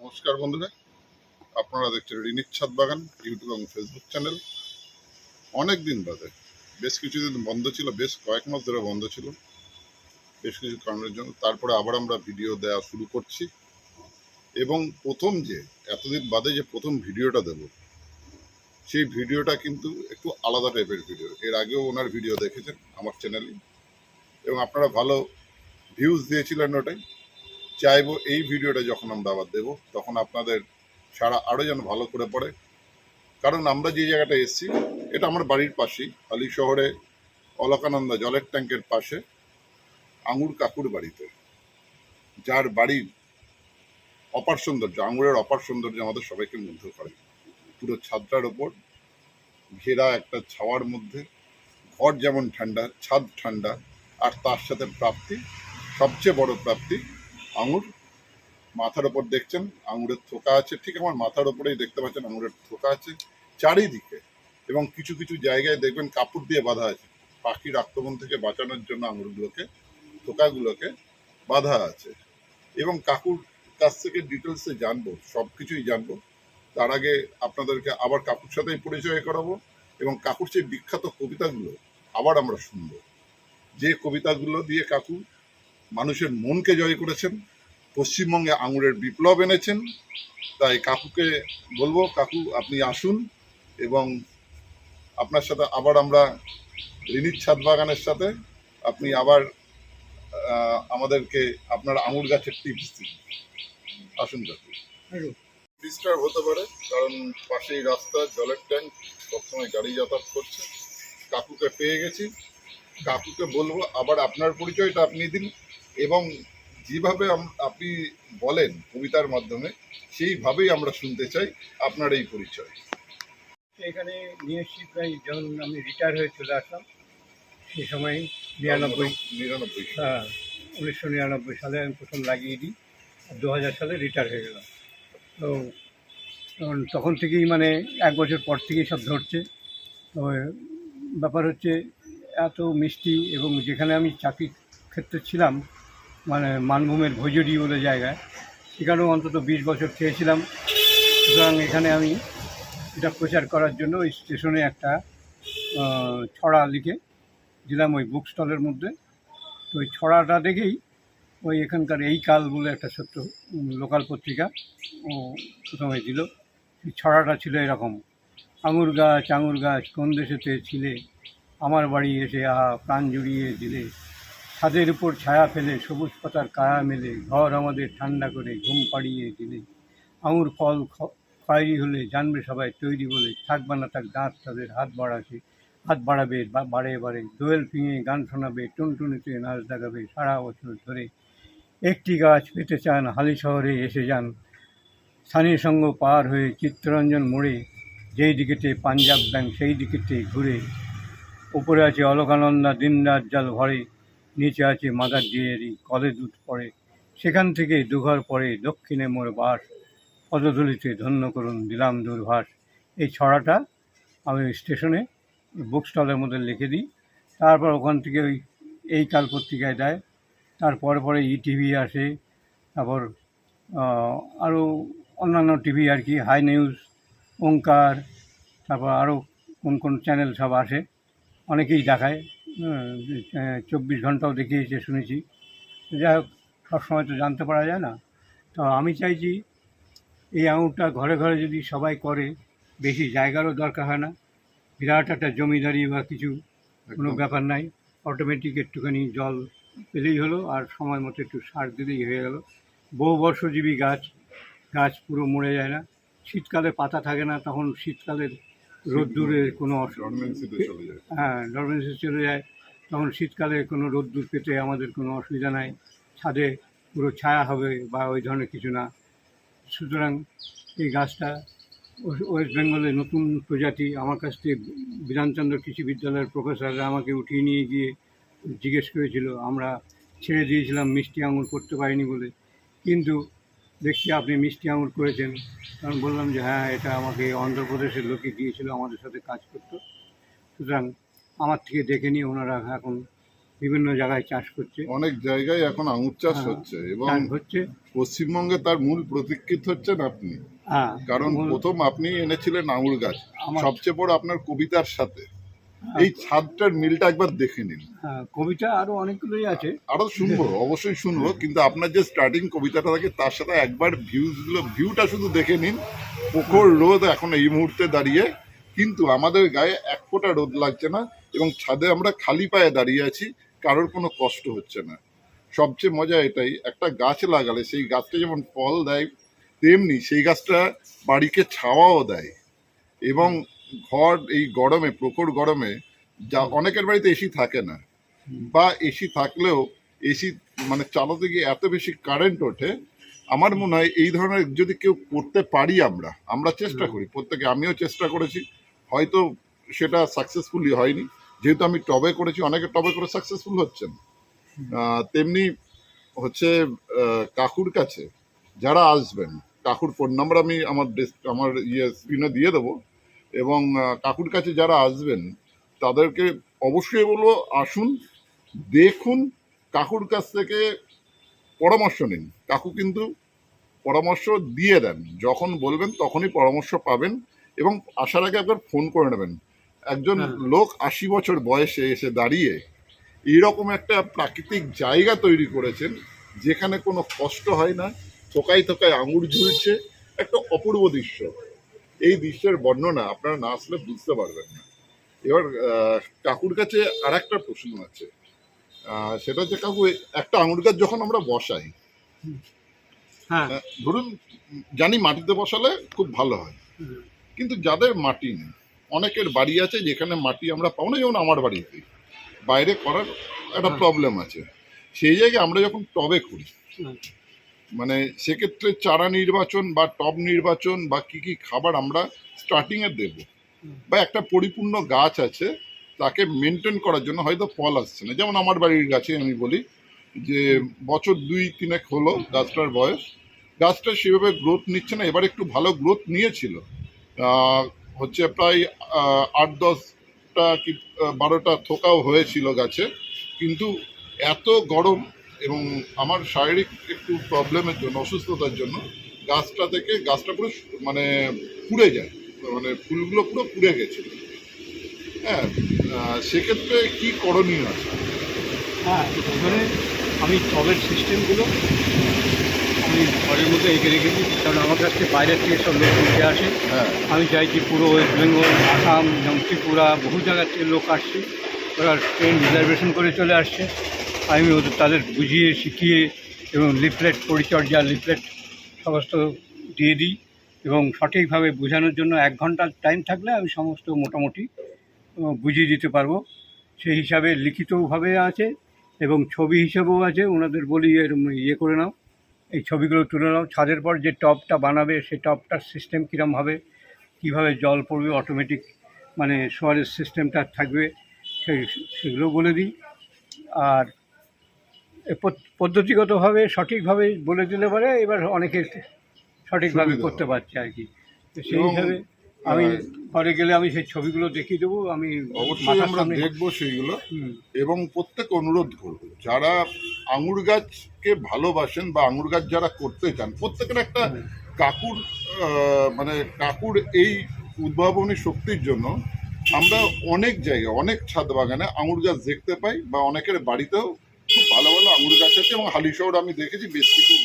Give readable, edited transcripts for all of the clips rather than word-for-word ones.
নমস্কার বন্ধুরা, আপনারা দেখছেন রিনির ছাদ বাগান ইউটিউব এবং ফেসবুক চ্যানেল। অনেক দিন বাদে, বেশ কিছুদিন বন্ধ ছিল, বেশ কয়েক মাস ধরে বন্ধ ছিল বেশ কিছু কারণের জন্য। তারপরে আবার আমরা ভিডিও দেওয়া শুরু করছি এবং এতদিন বাদে যে প্রথম ভিডিওটা দেব, সেই ভিডিওটা কিন্তু একটু আলাদা টাইপের ভিডিও। এর আগেও ওনার ভিডিও দেখেছেন আমার চ্যানেলে এবং আপনারা ভালো ভিউজ দিয়েছিলেন। ওটাই চাইবো এই ভিডিওটা যখন আমরা আবার দেব তখন আপনাদের সারা আরও যেন ভালো করে পড়ে। কারণ আমরা যে জায়গাটা এসেছি এটা আমার বাড়ির পাশেই, হালি শহরে অলকানন্দা জলের ট্যাঙ্কের পাশে আঙুর কাকুর বাড়িতে, যার বাড়ির অপার সৌন্দর্য, আঙুরের অপার সৌন্দর্য আমাদের সবাইকে মুগ্ধ করে। পুরো ছাদটার ওপর ঘেরা একটা ছাওয়ার মধ্যে, ঘর যেমন ঠান্ডা, ছাদ ঠান্ডা, আর তার সাথে প্রাপ্তি, সবচেয়ে বড় প্রাপ্তি আঙুর। মাথার ওপর দেখছেন আঙুরের থোকা আছে, ঠিক আমার মাথার ওপরেই দেখতে পাচ্ছেন আঙুরের থোকা আছে চারিদিকে, এবং কিছু কিছু জায়গায় দেখবেন কাপড় দিয়ে বাঁধা আছে, পাখির আক্রমণ থেকে বাঁচানোর জন্য আঙুরগুলোকে, থোকাগুলোকে বাঁধা আছে। এবং কাকুর কাছ থেকে ডিটেলসে জানবো, সব কিছুই জানবো। তার আগে আপনাদেরকে আবার কাকুর সাথেই পরিচয় করাবো এবং কাকুর সেই বিখ্যাত কবিতাগুলো আবার আমরা শুনবো, যে কবিতাগুলো দিয়ে কাকু মানুষের মনকে জয় করেছেন, পশ্চিমবঙ্গে আঙুরের বিপ্লব এনেছেন। তাই কাকুকে বলবো, কাকু আপনি আসুন এবং আপনার সাথে আবার আমরা রিনির ছাদ বাগানের সাথে আপনি আবার আমাদেরকে আপনার আঙুর গাছের টিপস দিন। আসুন কাকু। ডিস্টার্ব হতে পারে কারণ পাশেই রাস্তা, জলের ট্যাঙ্ক, সবসময় গাড়ি যাতায়াত করছে। কাকুকে পেয়ে গেছি, কাকুকে বলবো আবার আপনার পরিচয়টা আপনি দিন এবং যেভাবে আপনি বলেন কবিতার মাধ্যমে, সেইভাবেই আমরা শুনতে চাই আপনার এই পরিচয়। এখানে নিয়ে এসেছি প্রায় যখন আমি রিটায়ার হয়ে চলে আসলাম, সেই সময় 99 হ্যাঁ 1999 সালে আমি প্রথম লাগিয়ে দিই, 2000 সালে রিটায়ার হয়ে গেলাম। তো তখন থেকেই মানে 1 বছর পর থেকেই সব ধরছে। তো ব্যাপার হচ্ছে এত মিষ্টি, এবং যেখানে আমি চাকরি ক্ষেত্রে ছিলাম মানে মানভূমের ভৈজরি বলে জায়গায়, সেখানেও অন্তত 20 বছর খেয়েছিলাম। সুতরাং এখানে আমি এটা প্রচার করার জন্য ওই স্টেশনে একটা ছড়া লিখে দিলাম ওই বুক স্টলের মধ্যে। তো ওই ছড়াটা দেখেই ওই এখানকার এই কাল বলে একটা ছোট্ট লোকাল পত্রিকা প্রথমে দিল। সেই ছড়াটা ছিল এরকম: আঙুর গাছ কোন দেশেতে ছিলে, আমার বাড়ি এসে আহা প্রাণ জুড়িয়ে দিলে, ছাদের উপর ছায়া ফেলে সবুজ পাতার কায়া মেলে, ঘর আমাদের ঠান্ডা করে ঘুম পাড়িয়ে দিলে, আঙুর ফল খয়েরি হলে জানবে সবাই তৈরি বলে, থাকবে না থাক দাঁত তাদের হাত বাড়াবে বারে বারে, দোয়েল ফিঙে গান শোনাবে, টুনটুনিতে নাচ দেখাবে সারা বছর ধরে। একটি গাছ পেতে চান হালি শহরে এসে যান, স্থানীয় সঙ্গ পার হয়ে চিত্তরঞ্জন মোড়ে, যেই দিকেতে পাঞ্জাব ব্যাংক সেই দিকেতে ঘুরে, উপরে আছে অলকানন্দা দিনরাত জল ভরে, নিচে আছে মাদার ডেয়ারি কলে দুধ পড়ে, সেখান থেকে দুঘর পরে দক্ষিণে মোর বাস, পদধূলিতে ধন্য করুন দিলাম দূরভাষ। এই ছড়াটা আমি স্টেশনে বুক স্টলের মধ্যে লিখে দিই। তারপর ওখান থেকে ওই এই কাল পত্রিকায় দেয়। তারপরে পরে ইটিভি আসে, তারপর আরও অন্যান্য টিভি আর কি, হাই নিউজ, ওঙ্কার, তারপর আরও কোন কোন চ্যানেল সব আসে, অনেকেই দেখায়। 24 ঘন্টাও দেখিয়েছে শুনেছি। যাই হোক, সবসময় তো জানতে পারা যায় না। তো আমি চাইছি এই আঙুরটা ঘরে ঘরে যদি সবাই করে, বেশি জায়গারও দরকার হয় না, বিরাট একটা জমিদারি বা কিছু কোনো ব্যাপার নাই, অটোমেটিক একটুখানি জল পেলেই হলো, আর সময় মতো একটু সার দিলেই হয়ে গেল। বহু বর্ষজীবী গাছ পুরো মরে যায় না, শীতকালে পাতা থাকে না, তখন শীতকালের রোদ্দুরের কোনো হ্যাঁ ডরমেন্সি চলে যায়, তখন শীতকালে কোনো রোদ্দুর পেতে আমাদের কোনো অসুবিধা নাই, ছাদে পুরো ছায়া হবে বা ওই ধরনের কিছু না। সুতরাং এই গাছটা ওয়েস্ট বেঙ্গলে নতুন প্রজাতি। আমার কাছ থেকে বিধানচন্দ্র কৃষি বিদ্যালয়ের প্রফেসররা আমাকে উঠিয়ে নিয়ে গিয়ে জিজ্ঞেস করেছিল, আমরা ছেড়ে দিয়েছিলাম মিষ্টি আঙুর করতে পারিনি বলে, কিন্তু দেখছি আপনি মিষ্টি আঙুর করেছেন। কারণ বললাম যে হ্যাঁ, এটা আমাকে অন্ধ্রপ্রদেশের লোকে দিয়েছিল, আমাদের সাথে কাজ করতো। সুতরাং আমার থেকে দেখে নিয়ে ওনারা এখন বিভিন্ন জায়গায় চাষ করছে, অনেক জায়গায় এখন আঙুর চাষ হ্যাঁ, হচ্ছে এবং চাষ হচ্ছে। পশ্চিমবঙ্গে তার মূল প্রতীক্ষিত হচ্ছেন আপনি। হ্যাঁ, কারণ মূল- প্রথম আপনি এনেছিলেন আঙুর গাছ, আমার সবচেয়ে বড় আপনার কবিতার সাথে। হ্যাঁ, এই ছাদটার মিলটা একবার দেখে নিন। হ্যাঁ, কবিতা আরো অনেকগুলোই আছে। আরো শুনবো, অবশ্যই শুনবো, কিন্তু আপনার যে স্টার্টিং কবিতাটা থাকে তার সাথে একবার ভিউটা শুধু দেখে নিন। প্রখর রোদ এখন এই মুহূর্তে দাঁড়িয়ে, কিন্তু আমাদের গায়ে এক ফোঁটা রোদ লাগছে না এবং ছাদে আমরা খালি পায়ে দাঁড়িয়ে আছি, কারোর কোনো কষ্ট হচ্ছে না। সবচেয়ে মজা এটাই, একটা গাছ লাগালে সেই গাছটা যেমন ফল দেয়, তেমনি সেই গাছটা বাড়িকে ছাওয়াও দেয়। এবং ঘর এই গরমে, প্রখর গরমে, যা অনেকের বাড়িতে এসি থাকে না, বা এসি থাকলেও এসি মানে চালাতে গিয়ে এত বেশি কারেন্ট ওঠে। আমার মনে হয় এই ধরনের যদি কেউ করতে পারি, আমরা চেষ্টা করি প্রত্যেকে, আমিও চেষ্টা করেছি, হয়তো সেটা সাকসেসফুলি হয়নি, যেহেতু আমি টবে করেছি, অনেকে টবে করে সাকসেসফুল হচ্ছেন। তেমনি হচ্ছে কাকুর কাছে যারা আসবেন, কাকুর ফোন নাম্বার আমি আমার স্ক্রিনে দিয়ে দেবো, এবং কাকুর কাছে যারা আসবেন তাদেরকে অবশ্যই বলবো আসুন, দেখুন, কাকুর কাছ থেকে পরামর্শ নিন। কাকু কিন্তু পরামর্শ দিয়ে দেন, যখন বলবেন তখনই পরামর্শ পাবেন, এবং আসার আগে একবার ফোন করে নেবেন। একজন হ্যাঁ। লোক 80 বছর বয়সে এসে দাঁড়িয়ে এইরকম একটা প্রাকৃতিক জায়গা তৈরি করেছেন যেখানে কোনো কষ্ট হয় না, থোকায় থোকায় আঙুর ঝুলছে, একটা অপূর্ব দৃশ্য। এই দৃশ্যের বর্ণনা আপনারা না আসলে বুঝতে পারবেন না। এবার কাকুর কাছে আর একটা প্রশ্ন আছে, সেটা হচ্ছে কাকু, একটা আঙুর গাছ যখন আমরা বসাই, হ্যাঁ, ধরুন জানি মাটিতে বসালে খুব ভালো হয়, হুম, কিন্তু যাদের মাটি নেই, অনেকের বাড়ি আছে যেখানে মাটি আমরা পাবো না, যেমন আমার বাড়িতে বাইরে করার একটা হ্যাঁ, প্রবলেম আছে, সেই জায়গায় আমরা যখন টবে করি, হুম, মানে সেক্ষেত্রে চারা নির্বাচন বা টব নির্বাচন বা কি কি খাবার আমরা স্টার্টিংয়ে দেব, হুম, বা একটা পরিপূর্ণ গাছ আছে তাকে মেনটেন করার জন্য হয়তো ফল আসছে না, যেমন আমার বাড়ির গাছে আমি বলি যে বছর 2-3 হলো গাছটার বয়স, গাছটা সেভাবে গ্রোথ নিচ্ছে না। এবার একটু ভালো গ্রোথ নিয়েছিল, হচ্ছে প্রায় 8-10টা কি 12টা থোকাও হয়েছিল গাছে, কিন্তু এত গরম এবং আমার শারীরিক একটু প্রবলেমের জন্য, অসুস্থতার জন্য গাছটা পুরো মানে পুড়ে যায়, মানে ফুলগুলো পুরো পুড়ে গেছিল। হ্যাঁ, সেক্ষেত্রে কি করণীয় আছে? হ্যাঁ, এখানে আমি টবের সিস্টেমগুলো আমি ঘরের মধ্যে এঁকে রেখেছি, কারণ আমার কাছ থেকে বাইরের থেকে সব লোক ঘুরতে আসে। হ্যাঁ, আমি চাইছি পুরো ওয়েস্ট বেঙ্গল, আসাম, যেমন ত্রিপুরা, বহু জায়গা থেকে লোক আসছে, ওরা ট্রেন রিজার্ভেশন করে চলে আসছে। আমি তাদের বুঝিয়ে শিখিয়ে এবং লিফলেট পরিচর্যা, লিফলেট সমস্ত দিয়ে দিই, এবং সঠিকভাবে বোঝানোর জন্য 1 ঘন্টার টাইম থাকলে আমি সমস্ত মোটামুটি বুঝিয়ে দিতে পারবো। সেই হিসাবে লিখিতভাবে আছে এবং ছবি হিসেবেও আছে। ওনাদের বলি ইয়ে করে নাও, এই ছবিগুলো তুলে নাও, ছাদের পর যে টবটা বানাবে সেই টবটার সিস্টেম কীরকম হবে, কীভাবে জল পড়বে, অটোমেটিক মানে সোয়ারেজ সিস্টেমটা থাকবে, সেগুলো বলে দিই। আর পদ্ধতিগতভাবে সঠিকভাবে বলে দিলে পরে এবার অনেকে সঠিকভাবে সুবিধা করতে হবে। পারছে আর কি। তো সেই এবং, হিসাবে আমি ঘরে গেলে আমি সেই ছবিগুলো দেখিয়ে দেবো। আমি অবশ্যই মাথার আমরা সামনে দেখবো সেইগুলো, হুম, এবং প্রত্যেক অনুরোধ করবো যারা আঙুর গাছকে ভালোবাসেন বা আঙুর গাছ যারা করতে চান, প্রত্যেকের একটা হুম, কাকুর মানে কাকুর এই উদ্ভাবনী শক্তির জন্য আমরা অনেক জায়গায়, অনেক ছাদ বাগানে আঙুর গাছ দেখতে পাই, বা অনেকের বাড়িতেও খুব ভালো ভালো আঙুর গাছ আছে, এবং হালিশহর আমি দেখেছি বেশ কিছু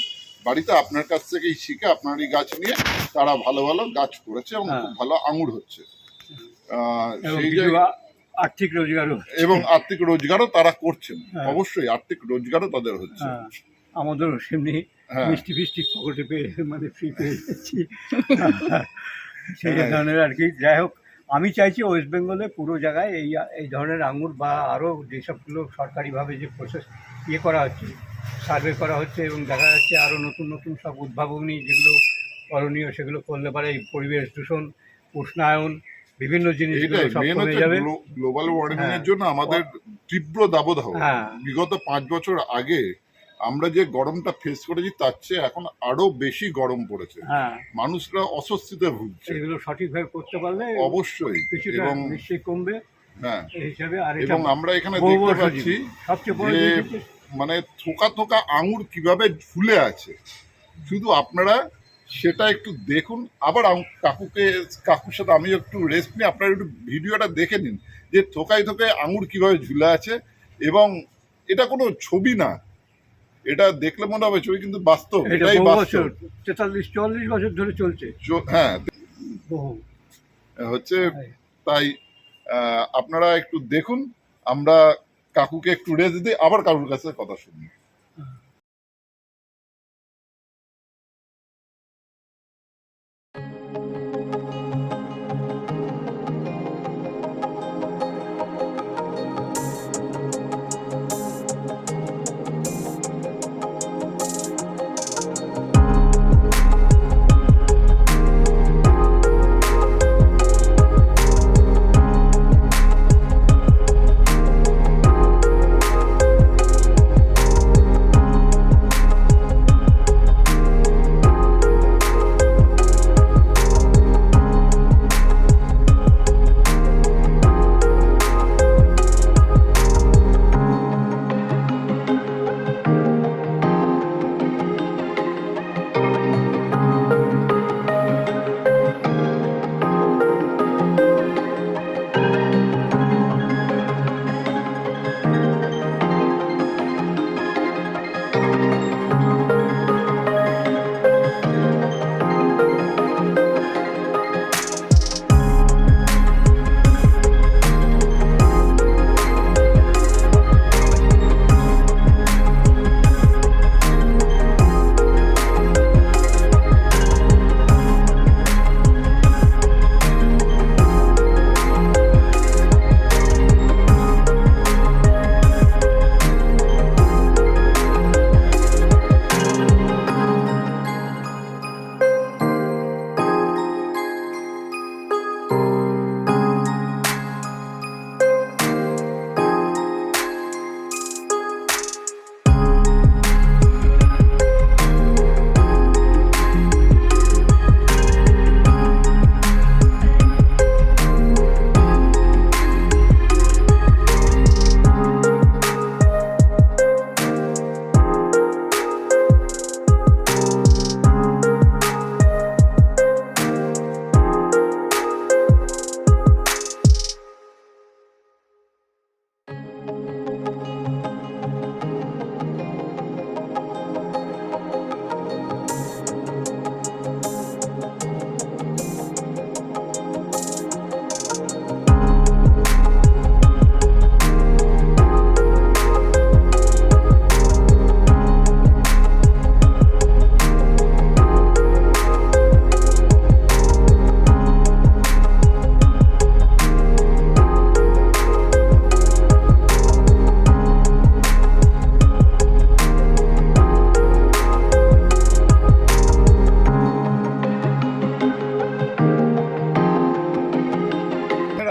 বাড়িতে আপনার কাছ থেকেই শিখে আপনারই গাছ নিয়ে তারা ভালো ভালো গাছ করেছে এবং হ্যাঁ, খুব ভালো আঙুর হচ্ছে। এবং সেই কিছু জায়গায় আর্থিক রোজগারও হচ্ছে। এবং আর্থিক রোজগারও তারা করছেন, হ্যাঁ, অবশ্যই আর্থিক রোজগারও তাদের হচ্ছে। হ্যাঁ, আমাদেরও সেমনি হ্যাঁ, মিষ্টি ফিষ্টি পকেটে পেয়ে মানে ফ্রি পেয়ে যাচ্ছি সেই হ্যাঁ, ধরনের আর কি। যাই হোক, আমি চাইছি ওয়েস্ট বেঙ্গলে পুরো জায়গায় এই ধরনের আঙুর বা আরও যেসবগুলো সরকারিভাবে যে প্রসেস ইয়ে করা হচ্ছে, সার্ভে করা হচ্ছে, এবং দেখা যাচ্ছে আরও নতুন নতুন সব উদ্ভাবনী যেগুলো করণীয় সেগুলো করলে পারে এই পরিবেশ দূষণ, উষ্ণায়ন, বিভিন্ন জিনিসগুলো এইটাই সব মেন কমে হচ্ছে যাবে। গ্লোবাল ওয়ার্মিং হ্যাঁ, এর জন্য আমাদের তীব্র দাবদাহ। হ্যাঁ, বিগত 5 বছর আগে আমরা যে গরমটা ফেস করেছি তার চেয়ে এখন আরো বেশি গরম পড়েছে, হ্যাঁ, মানুষরা অস্বস্তিতে ভুগছে। এগুলো সঠিকভাবে করতে পারলে অবশ্যই, কিছুটা এবং নিশ্চয়ই কমবে। হ্যাঁ, এই হিসাবে। আর এটা এবং আমরা এখানে বহু দেখতে বর্ষ পাচ্ছি জীবী। সবচেয়ে বড় যে জিনিস হচ্ছে মানে থোকা থোকা আঙুর কিভাবে ঝুলে আছে, শুধু আপনারা সেটা একটু দেখুন। আবার কাকুর সাথে আমি একটু রেস্ট নিই, আপনারা একটু ভিডিওটা দেখে নিন যে থোকায় থোকায় আঙুর কিভাবে ঝুলে আছে। এবং এটা কোনো ছবি না, এটা দেখলে মনে হবে ছবি, কিন্তু বাস্তব, এটা এটাই বহু বাস্তব। বছর, 43-44 বছর ধরে চলছে। হ্যাঁ, বহু হচ্ছে তাই আপনারা একটু দেখুন। আমরা কাকুকে একটু রেস্ট দিই, আবার কাকুর কাছে কথা শুনি।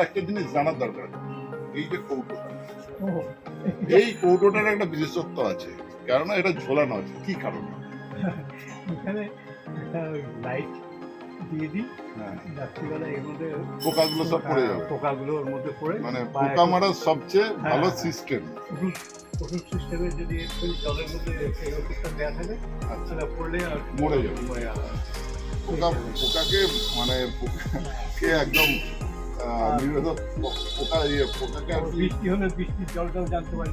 একটা জিনিস জানার দরকার, এই যে কৌটোটা, এই কৌটোটার একটা বিশেষত্ব আছে, কেননা এটা ঝোলানো আছে, কি কারণে? এখানে একটা লাইট দিয়ে দিই, হ্যাঁ, রাত্রিবেলা এর মধ্যে পোকাগুলো সব পড়ে যাবে, পোকাগুলো ওর মধ্যে পড়ে, মানে পোকা মারার সবচেয়ে ভালো সিস্টেম। ওষুধ সিস্টেমে যদি একটু জলের মধ্যে সেই ওষুধটা দেওয়া থাকে, আচ্ছা, সেটা পড়লে আর মরে যাবে। পোকাকে মানে পোকাকে একদম নিরোধক, পোকাকে আর কি। বৃষ্টি হলে বৃষ্টির জলটাও জানতে পারি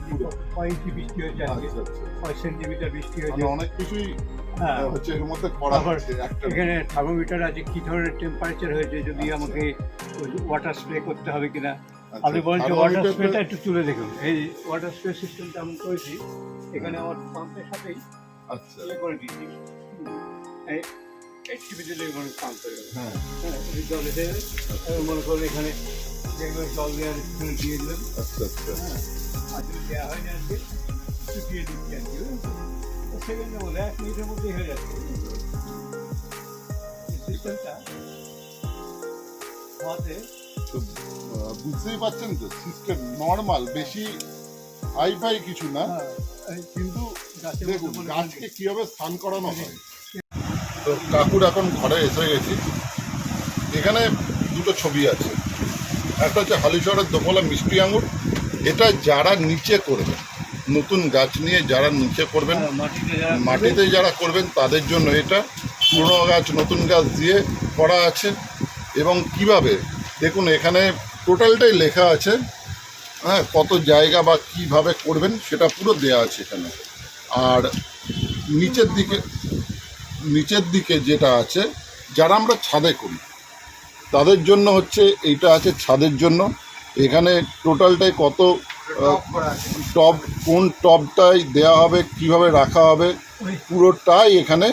কয় ইঞ্চি বৃষ্টি হয়েছে আজকে, আচ্ছা, আচ্ছা, কয় সেন্টিমিটার বৃষ্টি হয়েছে। মানে অনেক কিছুই হ্যাঁ, হচ্ছে এর মধ্যে করা আবার হচ্ছে। একটা এখানে থার্মোমিটার আছে, কি ধরনের টেম্পারেচার হয়েছে, যদি আচ্ছা। আমাকে ওয়াটার স্প্রে করতে হবে কিনা। আচ্ছা, আপনি বলেন যে ওয়াটার থার্মোমিটারটা- স্প্রেটা একটু তুলে দেখুন। এই ওয়াটার স্প্রে সিস্টেমটা আমি করেছি, এখানে আমার পাম্পের সাথেই আচ্ছা, ইয়ে করে দিচ্ছি, এই টিপে দিলে মানে পাম্প হয়ে যাবে। হ্যাঁ, হ্যাঁ, এই জল এসে যাবে। এবার মনে করুন এখানে যেগুলো জল দেওয়ার এখানে দিয়ে দিলাম। আচ্ছা, আচ্ছা, হ্যাঁ, আর যদি দেওয়া হয় না আজকে একটু দিয়ে দিচ্ছি আর কি, সেকেন্ডের মধ্যে 1 মিনিটের মধ্যেই হয়ে যাচ্ছে এই সিস্টেমটা হওয়াতে। তো বুঝতেই পারছেন তো, সিস্টেম নর্মাল, বেশি হাই কিছু না, কিন্তু দেখুন গাছকে কিভাবে স্নান করানো হয়। তো কাকুর এখন ঘরে এসে গেছি, এখানে দুটো ছবি আছে, একটা হচ্ছে হালিশহরের দোফলা মিষ্টি আঙুর। এটা যারা নিচে করবেন, নতুন গাছ নিয়ে যারা নিচে করবেন, মাটিতে যারা করবেন তাদের জন্য এটা। পুরনো গাছ নতুন গাছ দিয়ে করা আছে। এবং কিভাবে দেখুন এখানে টোটালটাই লেখা আছে, হ্যাঁ, কত জায়গা বা কিভাবে করবেন সেটা পুরো দেয়া আছে এখানে। আর নিচের দিকে যেটা আছে, যারা আমরা ছাদে করি তাদের জন্য হচ্ছে এইটা আছে ছাদের জন্য। এখানে টোটালটাই কত টব, কোন টবটাই দেয়া হবে, কিভাবে রাখা হবে, পুরোটাই এখানে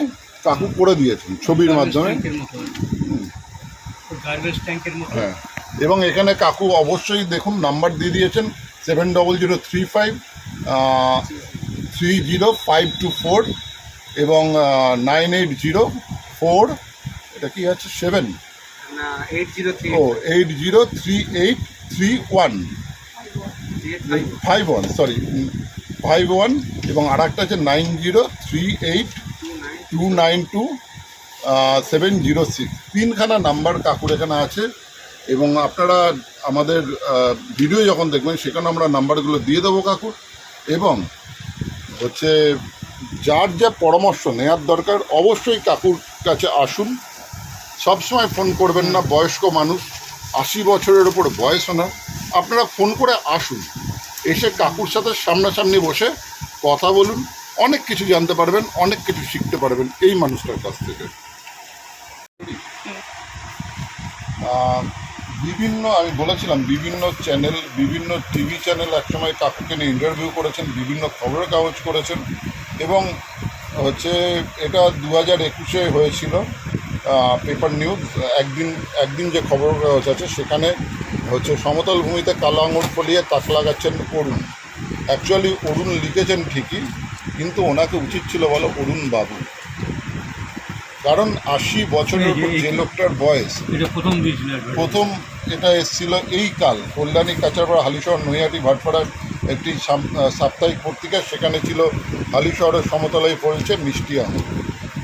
কাকু করে দিয়েছেন ছবির মাধ্যমে। হ্যাঁ, এবং এখানে কাকু অবশ্যই দেখুন নাম্বার দিয়ে দিয়েছেন 7003530524 এবং 9804, এটা কি আছে 7 ও 803831 51, সরি 51, এবং আর একটা আছে 9038292706। তিনখানা নাম্বার কাকুর এখানে আছে। এবং আপনারা আমাদের ভিডিও যখন দেখবেন সেখানে আমরা নাম্বারগুলো দিয়ে দেবো কাকুর। এবং হচ্ছে যার যা পরামর্শ নেওয়ার দরকার অবশ্যই কাকুর কাছে আসুন। সবসময় ফোন করবেন না, বয়স্ক মানুষ, 80 বছরের ওপর বয়স না, আপনারা ফোন করে আসুন, এসে কাকুর সাথে সামনাসামনি বসে কথা বলুন, অনেক কিছু জানতে পারবেন, অনেক কিছু শিখতে পারবেন এই মানুষটার কাছ থেকে। বিভিন্ন, আমি বলেছিলাম বিভিন্ন চ্যানেল, বিভিন্ন টিভি চ্যানেল একসময় কাকুকে নিয়ে ইন্টারভিউ করেছেন, বিভিন্ন খবরের কাগজ করেছেন। এবং হচ্ছে এটা 2021-এ হয়েছিল পেপার নিউজ। একদিন যে খবরের কাগজ আছে সেখানে হচ্ছে সমতল ভূমিতে কালো আঙুর ফলিয়ে তাক লাগাচ্ছেন অরুণ। অ্যাকচুয়ালি অরুণ লিখেছেন ঠিকই, কিন্তু ওনাকে উচিত ছিল বলো অরুণ বাবু, কারণ 80 বছরের উপর যে লোকটার বয়স, প্রথম এটা এসেছিল এই কাল কল্যাণী, কাঁচাপাড়া, হালিশহর, নৈহাটি, ভাটপাড়ার একটি সাপ্তাহিক পত্রিকা। সেখানে ছিল হালিশহরের সমতলায় পড়েছে মিষ্টি আঙুর।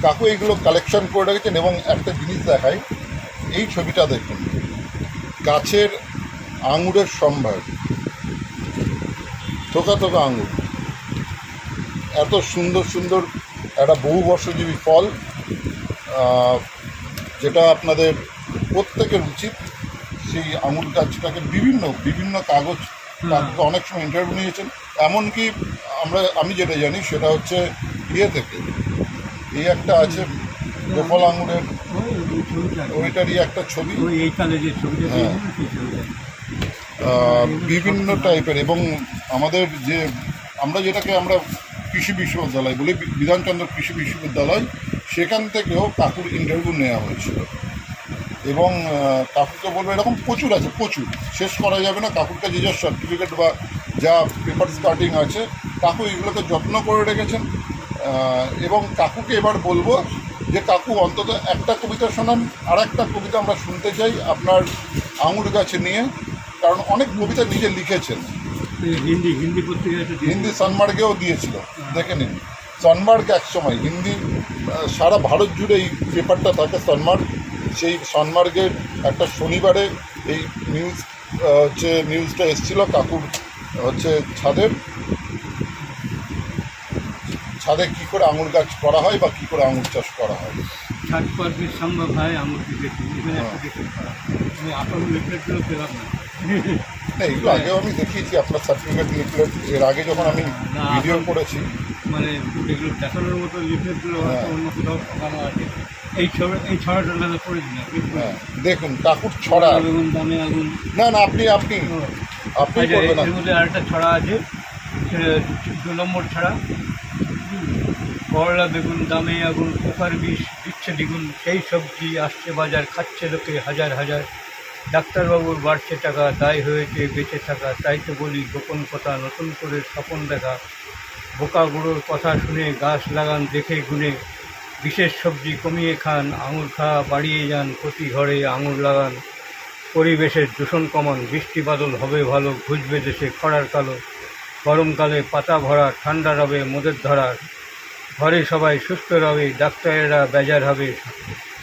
কাকু এইগুলো কালেকশন করে রেখেছেন। এবং একটা জিনিস দেখায়, এই ছবিটা দেখুন, গাছের আঙুরের সম্ভার, থোকা থোকা আঙুর, এত সুন্দর সুন্দর একটা বহু বর্ষজীবী ফল, যেটা আপনাদের প্রত্যেকের উচিত সেই আঙুর গাছটাকে বিভিন্ন কাগজ, কাকুকে অনেক সময় ইন্টারভিউ নিয়েছেন। এমনকি আমি যেটা জানি সেটা হচ্ছে ইয়ে থেকে, এই একটা আছে গোপাল আঙুরের, ওইটারই একটা ছবি, হ্যাঁ, বিভিন্ন টাইপের। এবং আমাদের যে আমরা যেটাকে আমরা কৃষি বিশ্ববিদ্যালয় বলি, বিধানচন্দ্র কৃষি বিশ্ববিদ্যালয়, সেখান থেকেও কাকুর ইন্টারভিউ নেওয়া হয়েছিল। এবং কাকুকে বলবো এরকম প্রচুর আছে, প্রচুর, শেষ করা যাবে না। কাকুর কাছে যা সার্টিফিকেট বা যা পেপার স্টার্টিং আছে, কাকু এগুলোকে যত্ন করে রেখেছেন। এবং কাকুকে এবার বলবো যে কাকু অন্তত একটা কবিতা শোনান, আর একটা কবিতা আমরা শুনতে চাই আপনার আঙুর গাছে নিয়ে, কারণ অনেক কবিতা নিজে লিখেছেন। হিন্দি সনমার্গেও দিয়েছিল, দেখে নিন। সনমার্গ এক সময় হিন্দি, সারা ভারত জুড়ে এই পেপারটা থাকে সনমার্গ। সেই সনমার্গের একটা শনিবারে এই নিউজটা এসেছিল কাকুর হচ্ছে ছাদে কী করে আঙুর গাছ করা হয় বা কী করে আঙুর চাষ করা হয়। ছাদ পর্বের সম্ভব হয় আঙুর এগুলো আগেও আমি দেখিয়েছি, আপনার সার্টিফিকেট লিফলেট এর আগে যখন আমি ভিডিও করেছি, মানে এগুলো দেখানোর মতো লিফলেটগুলো অন্য কোথাও ঠকানো আছে। এই ছড়াটা না পড়েছি না, দেখুন কাকুর ছড়া, বেগুন দামে আগুন, না আপনি করবেন। এর মধ্যে আরেকটা ছড়া আছে, 2 নম্বর ছড়া, করলা বেগুন দামে আগুন, পোকার বিষ দিচ্ছে দ্বিগুণ, সেই সবজি আসছে বাজার, খাচ্ছে লোকে হাজার হাজার, ডাক্তারবাবুর বাড়ছে টাকা, দায় হয়েছে বেঁচে থাকা, তাই তো বলি গোপন কথা, নতুন করে স্বপন দেখা, বোকা বুড়োর কথা শুনে গাছ লাগান দেখে গুনে, বিশেষ সবজি কমিয়ে খান, আঙুর খাওয়া বাড়িয়ে যান, প্রতি ঘরে আঙুর লাগান, পরিবেশের দূষণ কমান, বৃষ্টি বাদল হবে ভালো, ঘুচবে দেশে খরার কালো, গরমকালে পাতা ভরা, ঠান্ডা রবে মোদের ধরা, ঘরে সবাই সুস্থ রবে, ডাক্তারেরা বেজার হবে,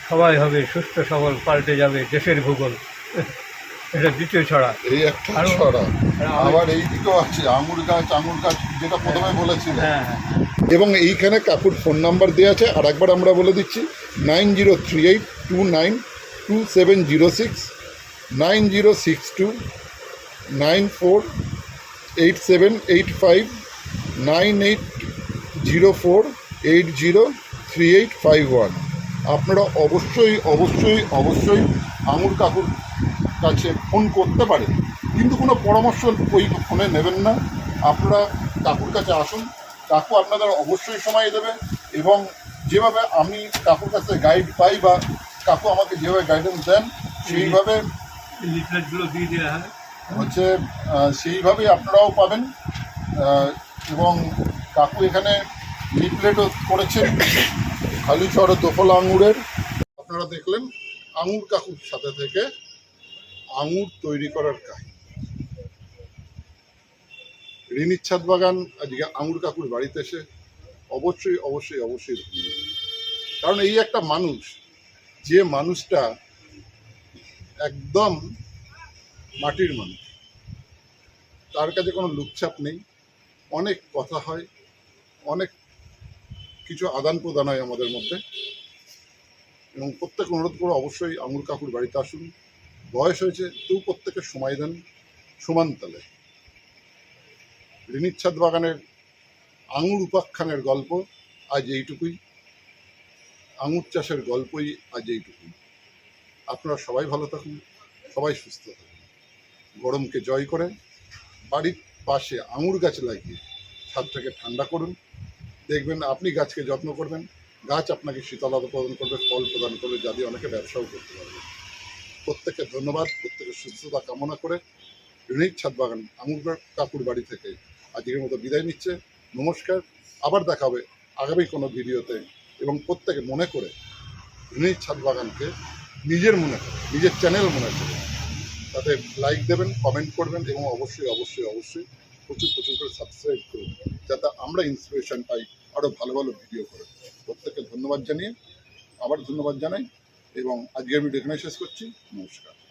সবাই হবে সুস্থ সবল, পাল্টে যাবে দেশের ভূগোল। এটা দ্বিতীয় ছড়া। এই একটা আরো- ছড়া, আর আবার এইদিকেও আছে আঙুর গাছ যেটা প্রথমে বলেছিল। হ্যাঁ হ্যাঁ এবং এইখানে কাকুর ফোন নাম্বার দেওয়া আছে, আর একবার আমরা বলে দিচ্ছি 9038292706, 9062948785, 9804803851। আপনারা অবশ্যই অবশ্যই অবশ্যই আঙুর কাকুর কাছে ফোন করতে পারেন, কিন্তু কোনো পরামর্শ ওই ফোনে নেবেন না। আপনারা কাকুর কাছে আসুন, কাকু আপনাদের অবশ্যই সময় দেবে। এবং যেভাবে আমি কাকুর কাছে গাইড পাই বা কাকু আমাকে যেভাবে গাইডেন্স দেন সেইভাবে লিফলেটগুলো দিয়ে দেওয়া হয়। হচ্ছে সেইভাবেই আপনারাও পাবেন। এবং কাকু এখানে লিফলেটও করেছেন হালিশহর দোফলা আঙুরের। আপনারা দেখলেন আঙুর কাকুর সাথে থেকে আঙুর তৈরি করার কাহিনী। রিনির ছাদ বাগান আজকে আঙুর কাকুর বাড়িতে এসে অবশ্যই অবশ্যই অবশ্যই ধন্য। কারণ এই একটা মানুষ, যে মানুষটা একদম মাটির মানুষ, তার কাছে কোনো লুকছাপ নেই, অনেক কথা হয়, অনেক কিছু আদান প্রদান হয় আমাদের মধ্যে। এবং প্রত্যেক অনুরোধ করে অবশ্যই আঙুর কাকুর বাড়িতে আসুন। বয়স হয়েছে, তুই প্রত্যেকে সময় দেন সমান তালে। রিনির ছাদ বাগানের আঙুর উপাখ্যানের গল্প আজ এইটুকুই, আঙুর চাষের গল্পই আজ এইটুকুই। আপনারা সবাই ভালো থাকুন, সবাই সুস্থ থাকুন, গরমকে জয় করে বাড়ির পাশে আঙুর গাছ লাগিয়ে ছাদটাকে ঠান্ডা করুন। দেখবেন আপনি গাছকে যত্ন করবেন, গাছ আপনাকে শীতলতা প্রদান করবে, ফল প্রদান করবে, যা দিয়ে অনেকে ব্যবসাও করতে পারবে। প্রত্যেককে ধন্যবাদ, প্রত্যেকের সুস্থতা কামনা করে রিনির ছাদ বাগান আঙুর কাকুর বাড়ি থেকে আজকের মতো বিদায় নিচ্ছে। নমস্কার, আবার দেখা হবে আগামী কোনো ভিডিওতে। এবং প্রত্যেকে মনে করে রিনির ছাদ বাগানকে নিজের মনে করে, নিজের চ্যানেল মনে করে তাতে লাইক দেবেন, কমেন্ট করবেন এবং অবশ্যই অবশ্যই অবশ্যই প্রচুর প্রচুর করে সাবস্ক্রাইব করুন, যাতে আমরা ইন্সপিরেশন পাই আরও ভালো ভালো ভিডিও করে। প্রত্যেককে ধন্যবাদ জানিয়ে আবার ধন্যবাদ জানাই এবং আজকের ভিডিও এখানে শেষ করছি। নমস্কার।